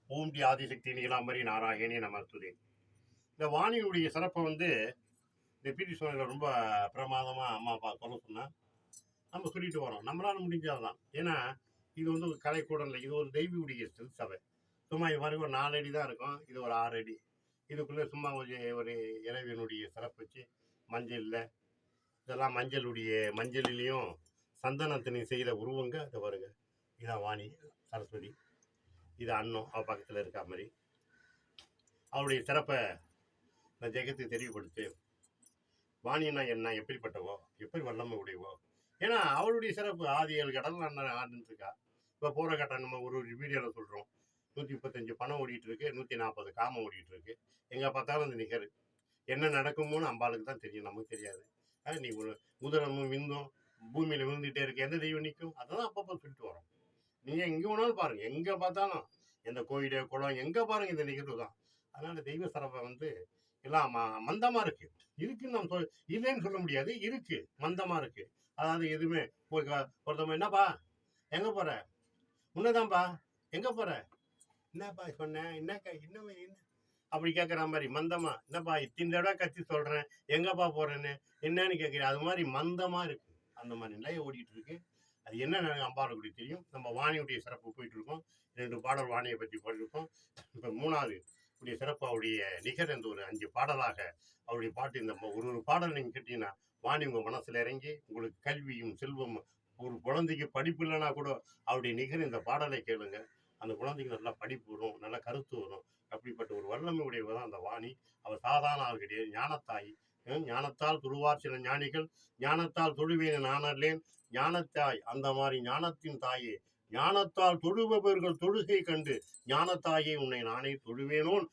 ஓம் D Adishakti Neelambari Narayani நமஸ்துதே. இந்த வாணியுடைய சிறப்பை வந்து இந்த பிடி சோழனில் ரொம்ப பிரமாதமாக அம்மா அப்பா சொல்ல சொன்னால் நம்ம சொல்லிட்டு வரோம். நம்மளால முடிஞ்சால்தான். ஏன்னா இது வந்து ஒரு கலைக்கூடம் இல்லை, இது ஒரு தெய்வீடைய சபை. சும்மா இது மாதிரி ஒரு 4 அடி தான் இருக்கும், இது ஒரு 6 அடி. இதுக்குள்ளே சும்மா ஒரு இறைவனுடைய சிறப்பு வச்சு மஞ்சளில் இதெல்லாம் மஞ்சளிலையும் சந்தனத்தினையும் செய்த உருவங்க அது வருங்க. இதான் வாணி சரஸ்வதி, இது அன்னம் அவள் பக்கத்தில் இருக்கா மாதிரி. அவளுடைய சிறப்பை இந்த ஜெகத்துக்கு தெரியப்படுத்து. வாணினா என்ன, எப்படிப்பட்டவோ, எப்படி வல்லமை உடையவோ. ஏன்னா அவளுடைய சிறப்பு ஆதி 7 கடல் ஆண்டுருக்கா. இப்போ போகிற கட்டம் நம்ம ஒரு வீடியோவில் சொல்கிறோம், 135 பணம் ஓடிட்டு இருக்கு, 140 காமம் ஓடிட்டு இருக்கு. எங்கே பார்த்தாலும் அந்த நிகர் என்ன நடக்குமோன்னு அம்பாளுக்கு தான் தெரியும், நமக்கு தெரியாது. நீ உதரமும் விந்தும் பூமியில் விழுந்துகிட்டே இருக்கு, எந்த தெய்வம் நிற்கும்? அதெல்லாம் அப்பப்போ சொல்லிட்டு வரோம். நீங்கள் எங்கே வேணாலும் பாருங்கள், எங்கே பார்த்தாலும் எந்த கோயிலோ குளம் எங்கே பாருங்கள் இந்த நிகழ்வு தான். அதனால தெய்வ சிறப்பை வந்து எல்லாம் மந்தமாக இருக்கு. இருக்குன்னு நம்ம இல்லைன்னு சொல்ல முடியாது, இருக்கு, மந்தமாக இருக்கு. அதாவது எதுவுமே ஒருத்தவங்க என்னப்பா எங்கே போகிற, உன்னதான்ப்பா எங்கே போகிற, என்னப்பா சொன்னேன், என்னக்கா இன்னும் என்ன அப்படி கேட்குற மாதிரி மந்தமா. என்னப்பா இத்தனை தடவை கத்தி சொல்கிறேன், எங்கப்பா போகிறேன்னு என்னன்னு கேட்குறேன். அது மாதிரி மந்தமாக இருக்கு. அந்த மாதிரி நிலையை ஓடிட்டு இருக்கு. அது என்ன அம்பாளுக்கு தெரியும். நம்ம வாணியுடைய சிறப்பு போயிட்டு இருக்கோம். 2 பாடல் வாணியை பற்றி போட்டிருக்கோம். இப்போ 3வது உடைய சிறப்பு அவருடைய நிகர் என்ற ஒரு 5 பாடலாக அவருடைய பாட்டு. இந்த ஒரு பாடல் நீங்கள் கேட்டீங்கன்னா வாணி உங்கள் மனசில் இறங்கி உங்களுக்கு கல்வியும் செல்வம், ஒரு குழந்தைக்கு படிப்பு இல்லைன்னா கூட அவருடைய நிகர் இந்த பாடலை கேளுங்க, அந்த குழந்தைக்கு நல்லா படிப்பு வரும், நல்லா கருத்து வரும். அப்படிப்பட்ட ஒரு வல்லமை உடையவர் தான் அந்த வாணி. அவர் சாதாரண ஆள் கிடையாது, ஞானத்தாய். ஞானத்தால் துருவார் சில ஞானிகள், ஞானத்தால் தொழுவேன் நானல்லேன், ஞானத்தாய். அந்த மாதிரி ஞானத்தின் தாயே, ஞானத்தால் தொழுபவர்கள் தொழுகை கண்டு ஞானத்தாயே உன்னை நானே தொழுவேனோன்.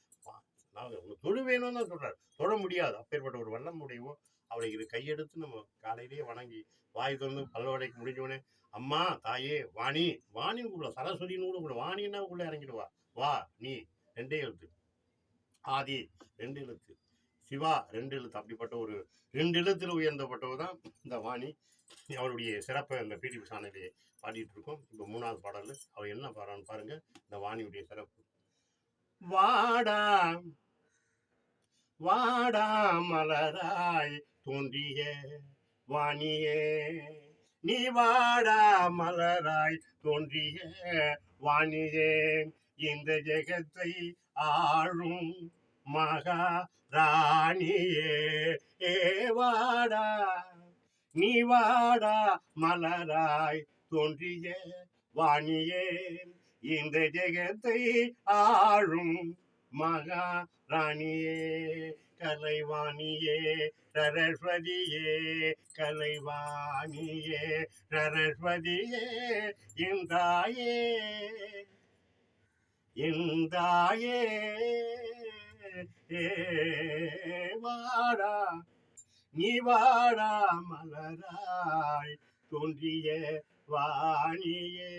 தொழுவேணும்னு தான் சொல்றாரு, தொழ முடியாது. அப்பேற்பட்ட ஒரு வல்லம் உடையவோ அவளை இது கையெடுத்து நம்ம காலையிலேயே வணங்கி வாய் திறந்து பல்லவடைக்கு முடிஞ்சோடனே அம்மா தாயே வாணி, வாணின்னு கூட சரஸ்வதினு கூட வாணின்னா உள்ள இறங்கிடுவா. வா நீ 2 எழுத்து, ஆதி 2 எழுத்து, சிவா 2 எழுத்து. அப்படிப்பட்ட ஒரு 2 எழுத்துல உயர்ந்தப்பட்டவ தான் இந்த வாணி. அவருடைய சிறப்பை இந்த பிடிபி சாணலையே பாடிட்டு இருக்கோம். இப்போ 3வது பாடல் அவர் என்ன பாடுறான்னு பாருங்க. இந்த வாணியுடைய சிறப்பு. வாடா வாடா மலராய் தோன்றிய வாணியே, நீ வாடா மலராய் தோன்றிய வாணியே, இந்த ஜெகத்தை ஆளும் மகாராணியே. ஏ வாடா, நீ வாடா மலராய் தோன்றிய வாணியே, இந்த ஜெகத்தை ஆளும் மகாராணியே. கலைவாணியே சரஸ்வதியே, கலைவாணியே சரஸ்வதியே, இந்தாயே இந்தாயே. வாடா, நீ வாடா மலராய் தோன்றிய வாணியே.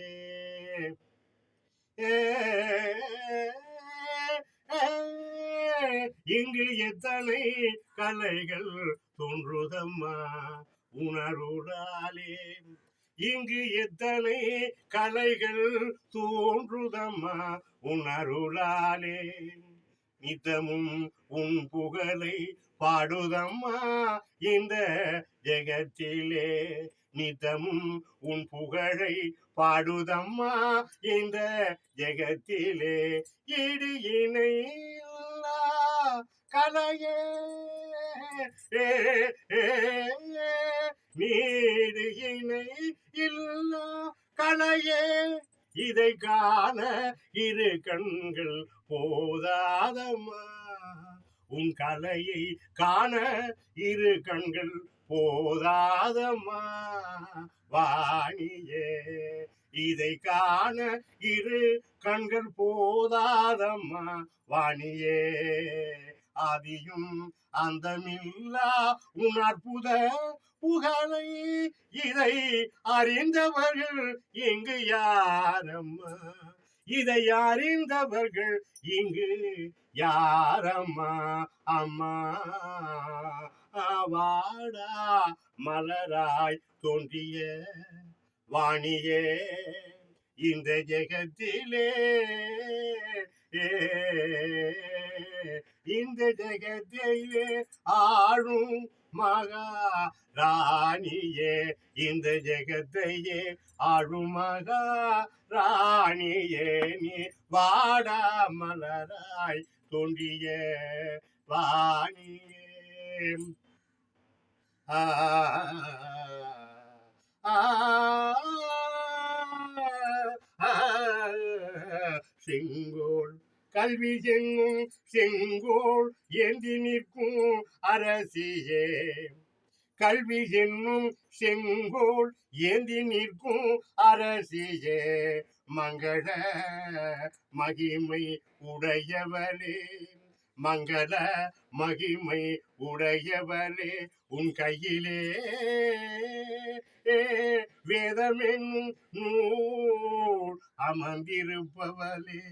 இங்கு எத்தனை கலைகள் தோன்றுதம்மா உணர்வுடாலே, இங்கு எத்தனை கலைகள் தோன்றுதம்மா உணர்வுடாலே, நித்தமும் உன் புகழை பாடுதம்மா இந்த ஜெகத்திலே, நித்தமும் உன் புகழை பாடுதம்மா இந்த ஜெகத்திலே. இடு இணை கலையே, நீடு இணை இல்லா கலையே, இதை காண 2 கண்கள் போதாதம்மா, உன் கலையை காண 2 கண்கள் போதாதம்மா வாணியே, இதை காண 2 கண்கள் போதாதம்மா வாணியே. ஆதியும் அந்தமில்லா உன் அற்புத புகழை இதை அறிந்தவர்கள் இங்கு யாரம்மா, இதை அறிந்தவர்கள் இங்கு யாரம்மா. அம்மா வாடா மலராய் தோன்றிய வாணியே, இந்த ஜெகத்திலே ஜெகத்தையே ஆளும் மகா ராணியே, இந்த ஜெகத்தையே ஆளும் மகா ராணியே, நீ வாடா மலராய் தோன்றிய வாணியே. ஆ ஆ செங்கோல் கல்வி என்னும் செங்கோல் ஏந்தி நிற்கும் அரசியே, கல்வி என்னும் செங்கோல் ஏந்தி நிற்கும் அரசியே, மங்கள மகிமை உடையவளே, மங்கள மகிமை உடையவளே, உன் கையிலே வேதமென்னும் நூல் அமர்ந்திருப்பவளே,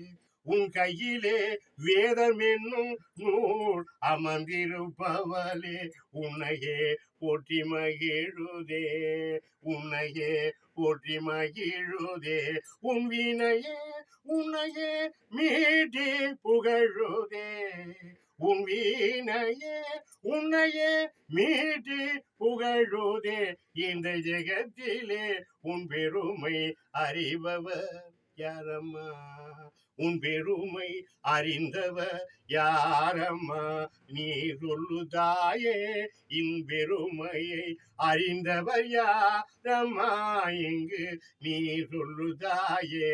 உன் கையிலே வேதமென்னும் நூல் அமர்ந்திருப்பவளே, உன்னையே போற்றி மகிழுதே, உன்னையே போற்றி மகிழுதே, உன் வீணையே உன்னையே மீட்டி புகழுதே, உன் வீணையே உன்னையே மீட்டி புகழுதே, இந்த ஜெகத்திலே உன் பெருமை அறிபவர் யாரம்மா, உன் பெருமை அறிந்தவர் யாரம்மா, நீ சொல்லுதாயே இன் பெருமையை அறிந்தவர் யாரம்மா, இங்கு நீ சொல்லுதாயே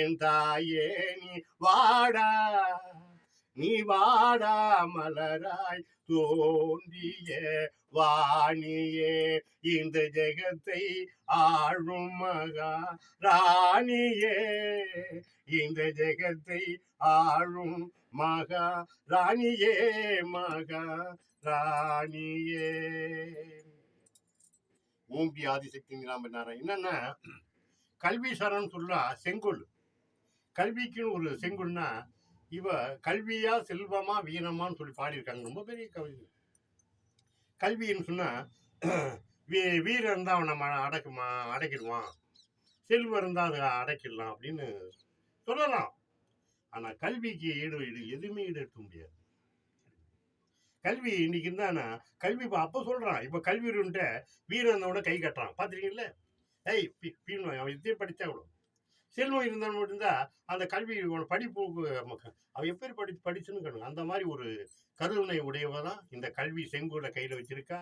என் தாயே, நீ வாடா மலராய் தோன்றிய வாணியே, இந்த ஜெகத்தை ஆளும் மகா ராணியே, இந்த ஜெகத்தை ஆளும் மகா ராணியே, மகா ராணியே. ஓம்பி ஆதிசக்தி நீலாம்பரி. என்னன்னா கல்வி சரண் சொல்லா செங்கோல், கல்விக்குன்னு ஒரு செங்கோல்னா இவ கல்வியா செல்வமா வீரமான்னு சொல்லி பாடியிருக்காங்க. ரொம்ப பெரிய கவிதை. கல்வின்னு சொன்னா வீரம் இருந்தா அவனை அடக்கிடுவான், செல்வம் இருந்தா அதை அடக்கிடலாம் அப்படின்னு சொல்லலாம். ஆனா கல்விக்கு எதுவுமே ஈடு முடியாது. கல்வி இன்னைக்கு இருந்தானா கல்வி அப்ப சொல்றான், இப்ப கல்வி இருந்துட்ட வீரம் இருந்தவன கை கட்டுறான். பாத்துருக்கீங்கல்ல? அவன் இதையும் படிச்சா கூட செல்வம் இருந்தவன் இருந்தா அந்த கல்வி படிப்பு அவன் எப்படி படிச்சுன்னு கேட்கணும். அந்த மாதிரி ஒரு கருணை உடையவதான் இந்த கல்வி செங்கோலை கையில வச்சிருக்கா.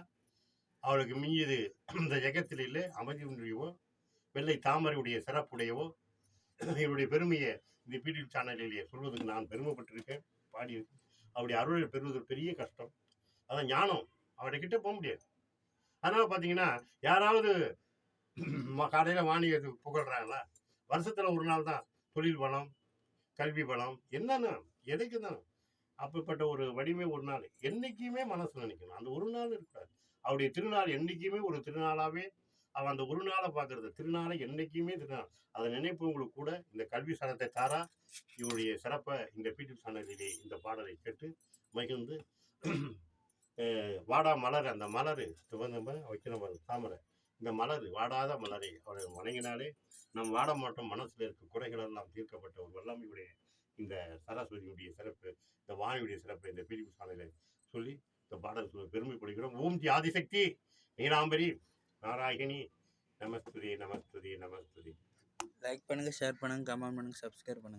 அவளுக்கு மிஞ்சியது இந்த ஜெகத்தில் இல்லை அமைதியுடையவோ வெள்ளை தாமரையுடைய சிறப்புடையவோ. இவருடைய பெருமையை இந்த பிடி சேனலிலேயே சொல்வதற்கு நான் பெருமைப்பட்டிருக்கேன், பாடியிருக்கேன். அவருடைய அருளை பெறுவது பெரிய கஷ்டம். அதான் ஞானம், அவருடைய கிட்ட போக முடியாது. அதனால பார்த்தீங்கன்னா யாராவது கடையில் வாணிக புகழ்றாங்களா, வருஷத்துல ஒரு நாள் தான் தொழில் பலம் கல்வி பலம் என்னன்னா எதைக்கு தான். அப்படிப்பட்ட ஒரு வடிமை ஒரு நாள் என்னைக்குமே மனசு நினைக்கணும். அந்த ஒரு நாள் இருக்காது. அவருடைய திருநாள் என்னைக்குமே ஒரு திருநாளாவே அவன் அந்த ஒரு நாளை பார்க்கறது திருநாளை என்னைக்குமே திருநாள் அதை நினைப்பு உங்களுக்கு கூட இந்த கல்வி சனத்தை தாரா. இவருடைய சிறப்பை இந்த பிடி சேனலிலே இந்த பாடலை கேட்டு மகிழ்ந்து வாடா மலர், அந்த மலர் வைக்கிற தாமரை, இந்த மலர் வாடாத மலரை அவரை வணங்கினாலே நம் வாட மாட்டோம். மனசுல இருக்க குறைகள் எல்லாம் தீர்க்கப்பட்ட ஒரு வல்லமையுடைய இந்த சரஸ்வதியுடைய சிறப்பு, இந்த வாணியுடைய சிறப்பு இந்த பிரிவு சாலையில சொல்லி இந்த பாடல் பெருமைப்படுகிறோம். ஓம் ஜி ஆதிசக்தி நீலாம்பரி நாராயணி நமஸ்துதி நமஸ்துதி நமஸ்துதி. லைக் பண்ணுங்க, ஷேர் பண்ணுங்க, கமெண்ட் பண்ணுங்க, சப்ஸ்கிரைப் பண்ணுங்க.